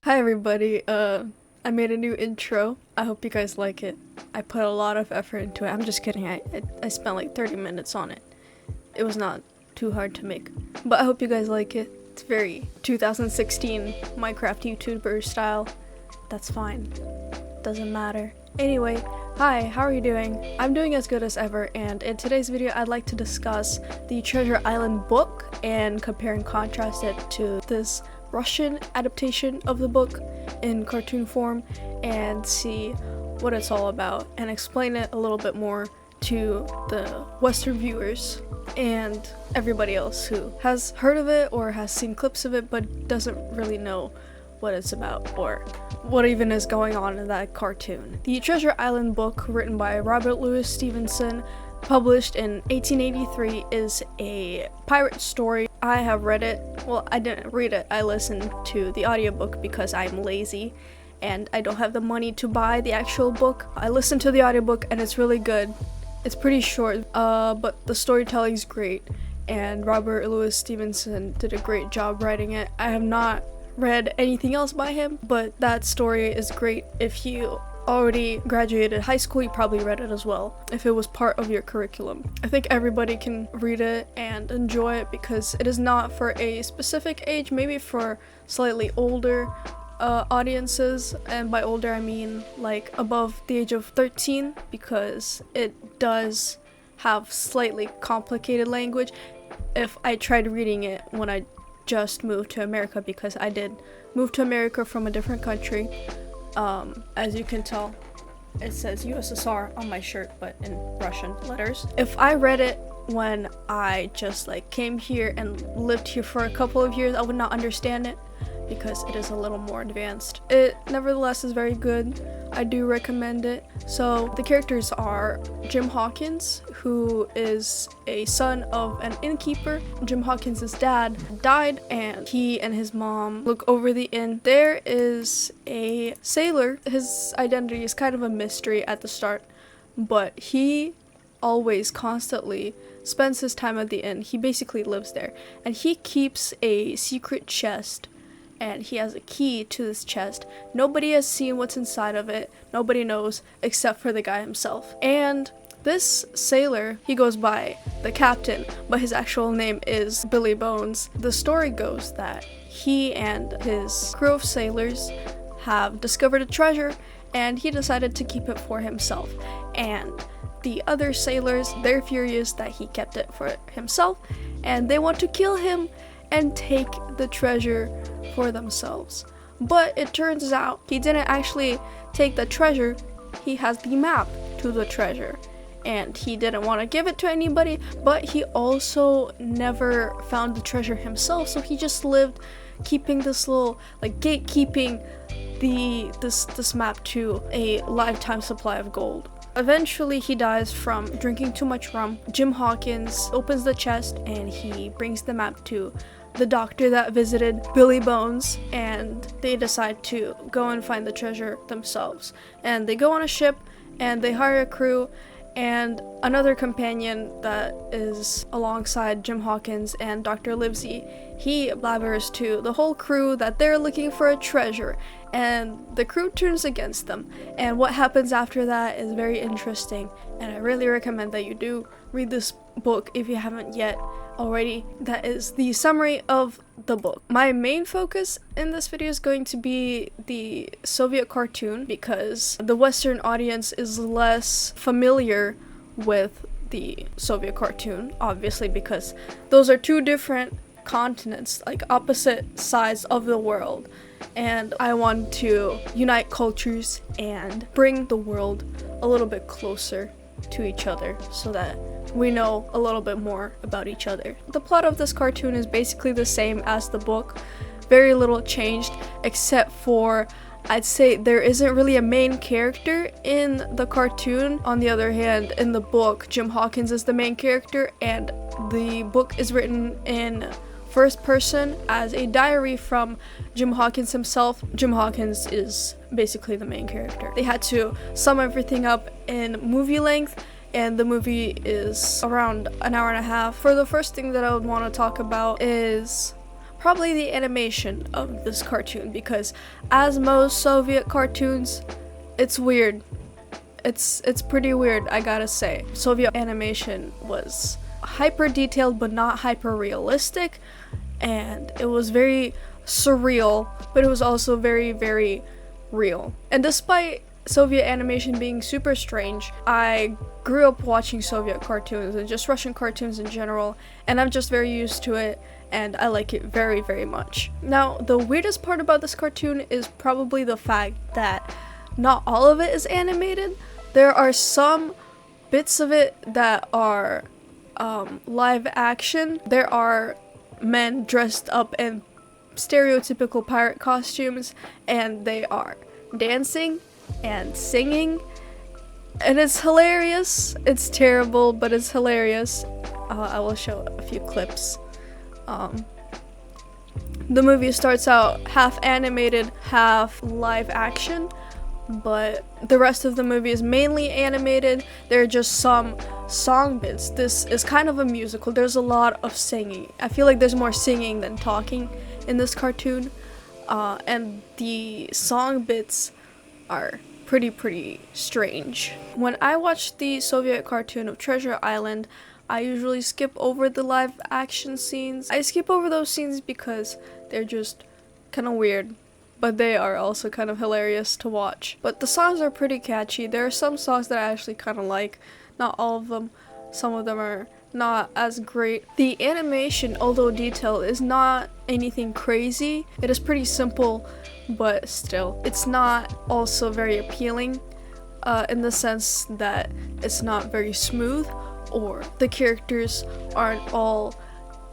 Hi everybody, I made a new intro. I hope you guys like it. I put a lot of effort into it. I'm just kidding, I spent like 30 minutes on it. It was not too hard to make. But I hope you guys like it. It's very 2016 Minecraft YouTuber style. That's fine. Doesn't matter. Anyway, hi, how are you doing? I'm doing as good as ever, and in today's video I'd like to discuss the Treasure Island book and compare and contrast it to this Russian adaptation of the book in cartoon form and see what it's all about and explain it a little bit more to the Western viewers and everybody else who has heard of it or has seen clips of it but doesn't really know what it's about or what even is going on in that cartoon. The Treasure Island book, written by Robert Louis Stevenson, published in 1883, is a pirate story. I have read it. Well, I didn't read it. I listened to the audiobook because I'm lazy and I don't have the money to buy the actual book. I listened to the audiobook and it's really good. It's pretty short, but the storytelling is great and Robert Louis Stevenson did a great job writing it. I have not read anything else by him, but that story is great. If you already graduated high school, you probably read it as well if it was part of your curriculum. I think everybody can read it and enjoy it because it is not for a specific age, maybe for slightly older audiences, and by older I mean like above the age of 13, because it does have slightly complicated language. If I tried reading it when I just moved to America, because I did move to America from a different country. As you can tell, it says USSR on my shirt, but in Russian letters. If I read it when I just came here and lived here for a couple of years, I would not understand it because it is a little more advanced. It nevertheless is very good. I do recommend it. So the characters are Jim Hawkins, who is a son of an innkeeper. Jim Hawkins' dad died and he and his mom look over the inn. There is a sailor. His identity is kind of a mystery at the start, but he always constantly spends his time at the inn. He basically lives there and he keeps a secret chest. And he has a key to this chest. Nobody has seen what's inside of it. Nobody knows except for the guy himself. And this sailor, he goes by the captain, but his actual name is Billy Bones. The story goes that he and his crew of sailors have discovered a treasure and he decided to keep it for himself. And the other sailors, they're furious that he kept it for himself and they want to kill him and take the treasure for themselves. But it turns out he didn't actually take the treasure. He has the map to the treasure and he didn't want to give it to anybody, but he also never found the treasure himself, so he just lived keeping this little gatekeeping this map to a lifetime supply of gold. Eventually he dies from drinking too much rum. Jim Hawkins opens the chest and he brings the map to the doctor that visited Billy Bones, and they decide to go and find the treasure themselves. And they go on a ship and they hire a crew and another companion that is alongside Jim Hawkins and Dr. Livesey. He blabbers to the whole crew that they're looking for a treasure, and the crew turns against them. And what happens after that is very interesting, and I really recommend that you do read this book if you haven't yet already. That is the summary of the book. My main focus in this video is going to be the Soviet cartoon because the Western audience is less familiar with the Soviet cartoon, obviously, because those are two different continents, opposite sides of the world, and I want to unite cultures and bring the world a little bit closer to each other so that we know a little bit more about each other. The plot of this cartoon is basically the same as the book. Very little changed, except for I'd say there isn't really a main character in the cartoon. On the other hand, in the book, Jim Hawkins is the main character, and the book is written in first person as a diary from Jim Hawkins himself. Jim Hawkins is basically the main character. They had to sum everything up in movie length, and the movie is around an hour and a half. For the first thing that I would want to talk about is probably the animation of this cartoon, because as most Soviet cartoons, it's weird. It's pretty weird, I gotta say. Soviet animation was hyper detailed but not hyper realistic, and it was very surreal, but it was also very, very real. And despite Soviet animation being super strange, I grew up watching Soviet cartoons and just Russian cartoons in general, and I'm just very used to it, and I like it very, very much. Now, the weirdest part about this cartoon is probably the fact that not all of it is animated. There are some bits of it that are live action. There are men dressed up in stereotypical pirate costumes, and they are dancing and singing, and it's hilarious. It's terrible, but it's hilarious. I will show a few clips. The movie starts out half animated, half live action, but the rest of the movie is mainly animated. There are just some song bits. This is kind of a musical. There's a lot of singing. I feel like there's more singing than talking in this cartoon, and the song bits are pretty strange. When I watch the Soviet cartoon of Treasure Island, I usually skip over the live action scenes. I skip over those scenes because they're just kind of weird, but they are also kind of hilarious to watch. But the songs are pretty catchy. There are some songs that I actually kind of like, not all of them. Some of them are not as great. The animation, although detailed, is not anything crazy. It is pretty simple, but still, it's not also very appealing in the sense that it's not very smooth, or the characters aren't all,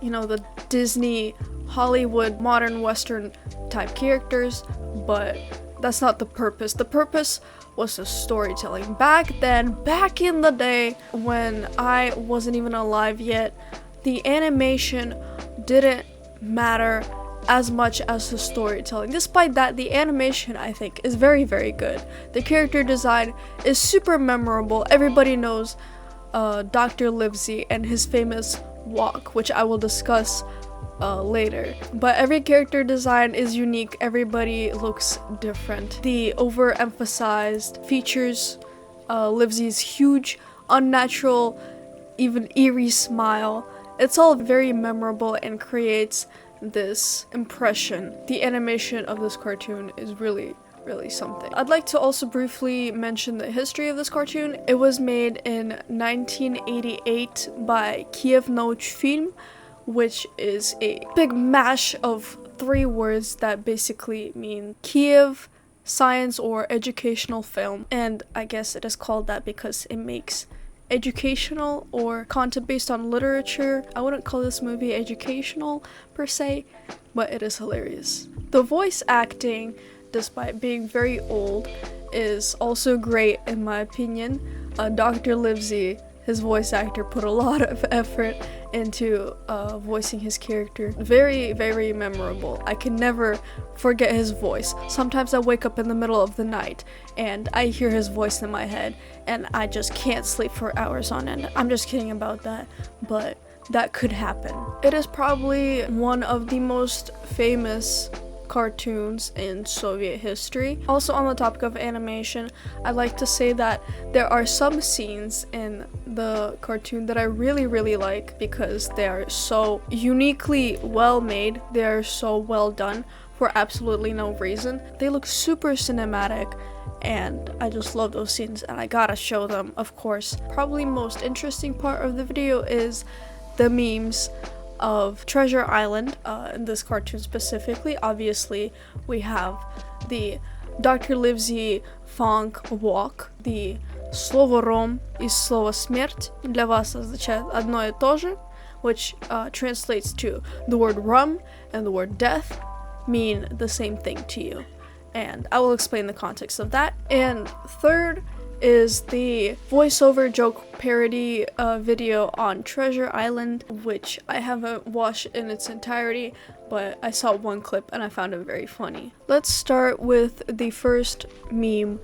the Disney, Hollywood, modern Western type characters, but that's not the purpose. The purpose was the storytelling. Back then, back in the day when I wasn't even alive yet, the animation didn't matter as much as the storytelling. Despite that, the animation, I think, is very, very good. The character design is super memorable. Everybody knows Dr. Livesey and his famous walk, which I will discuss later. But every character design is unique. Everybody looks different. The overemphasized features, Livesey's huge, unnatural, even eerie smile. It's all very memorable and creates this impression. The animation of this cartoon is really something. I'd like to also briefly mention the history of this cartoon. It was made in 1988 by Kiev Nauchfilm, which is a big mash of 3 words that basically mean Kiev Science or Educational Film, and I guess it is called that because it makes educational or content based on literature. I wouldn't call this movie educational per se, but it is hilarious. The voice acting, despite being very old, is also great in my opinion. Dr. Livesey, his voice actor, put a lot of effort into voicing his character. Very, very memorable. I can never forget his voice. Sometimes I wake up in the middle of the night and I hear his voice in my head and I just can't sleep for hours on end. I'm just kidding about that, but that could happen. It is probably one of the most famous cartoons in Soviet history. Also, on the topic of animation, I'd like to say that there are some scenes in the cartoon that I really like because they are so uniquely well made. They are so well done for absolutely no reason. They look super cinematic, and I just love those scenes, and I gotta show them, of course. Probably most interesting part of the video is the memes of Treasure Island, in this cartoon specifically. Obviously, we have the Dr. Livesey funk walk, the слово ром и слово смерть для вас означает одно и то же, which translates to the word rum and the word death mean the same thing to you. And I will explain the context of that. And third is the voiceover joke parody video on Treasure Island, which I haven't watched in its entirety, but I saw one clip and I found it very funny. Let's start with the first meme,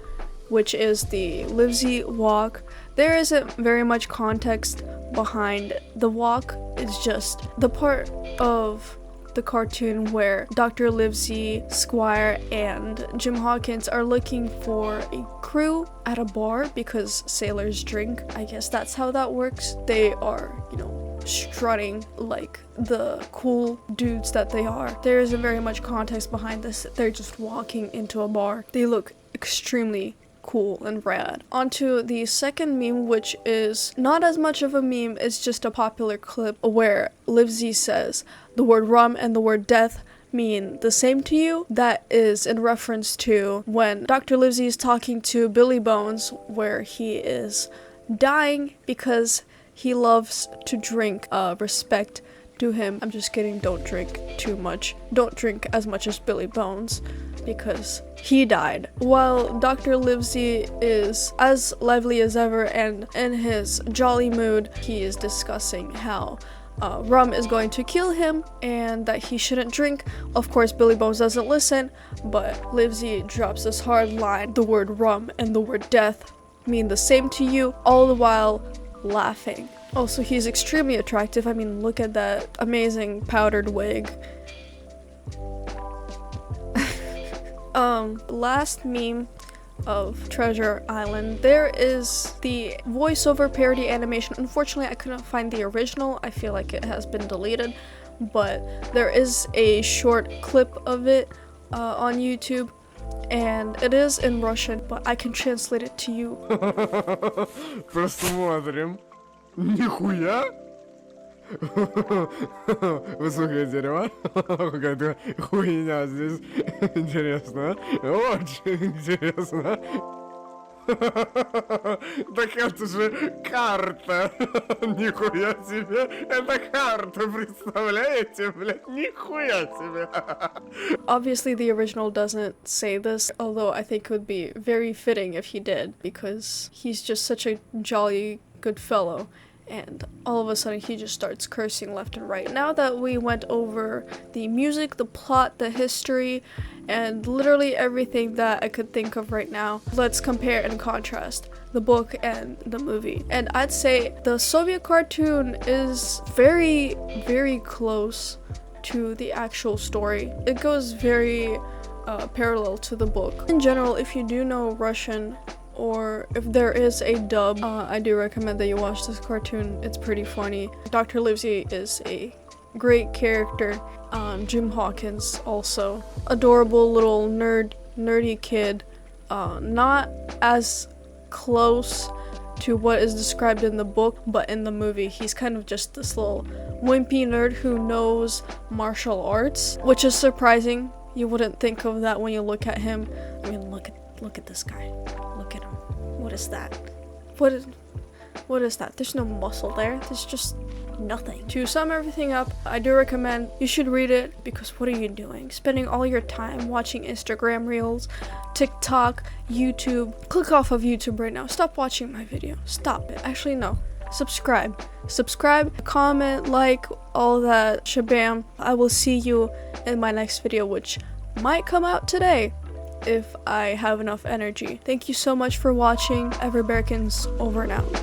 which is the Livesey walk. There isn't very much context behind the walk. It's just the part of the cartoon where Dr. Livesey, Squire, and Jim Hawkins are looking for a crew at a bar because sailors drink. I guess that's how that works. They are, strutting like the cool dudes that they are. There isn't very much context behind this. They're just walking into a bar. They look extremely cool and rad. Onto the second meme, which is not as much of a meme, it's just a popular clip where Livesey says the word rum and the word death mean the same to you. That is in reference to when Dr. Livesey is talking to Billy Bones, where he is dying because he loves to drink. Respect to him. I'm just kidding, don't drink too much. Don't drink as much as Billy Bones, because he died. While Dr. Livesey is as lively as ever and in his jolly mood, he is discussing how rum is going to kill him and that he shouldn't drink. Of course, Billy Bones doesn't listen, but Livesey drops this hard line. The word rum and the word death mean the same to you, all the while laughing. Also, he's extremely attractive. I mean, look at that amazing powdered wig. Last meme of Treasure Island, there is the voiceover parody animation. Unfortunately, I couldn't find the original. I feel like it has been deleted, but there is a short clip of it on YouTube, and it is in Russian, but I can translate it to you. Посмотрим. Нихуя! Высокое дерево. Какая-то хуйня здесь. Интересно. Очень интересно. Так это же карта. Нихуя себе. Это карта, представляете, блядь? Нихуя себе. Obviously, the original doesn't say this, although I think it would be very fitting if he did, because he's just such a jolly good fellow. And all of a sudden he just starts cursing left and right. Now that we went over the music, the plot, the history, and literally everything that I could think of right now, let's compare and contrast the book and the movie. And I'd say the Soviet cartoon is very, very close to the actual story. It goes very parallel to the book. In general, if you do know Russian, or if there is a dub, I do recommend that you watch this cartoon. It's pretty funny. Dr. Livesey is a great character. Jim Hawkins also. Adorable little nerdy kid. Not as close to what is described in the book, but in the movie he's kind of just this little wimpy nerd who knows martial arts, which is surprising. You wouldn't think of that when you look at him. I mean, look at this guy. Look at him. What is that? What is that? There's no muscle there. There's just nothing. To sum everything up, I do recommend you should read it, because what are you doing? Spending all your time watching Instagram reels, TikTok, YouTube. Click off of YouTube right now. Stop watching my video. Stop it. Actually, no. Subscribe, comment, like, all that shabam. I will see you in my next video, which might come out today if I have enough energy. Thank you so much for watching. Everbearkins over and out.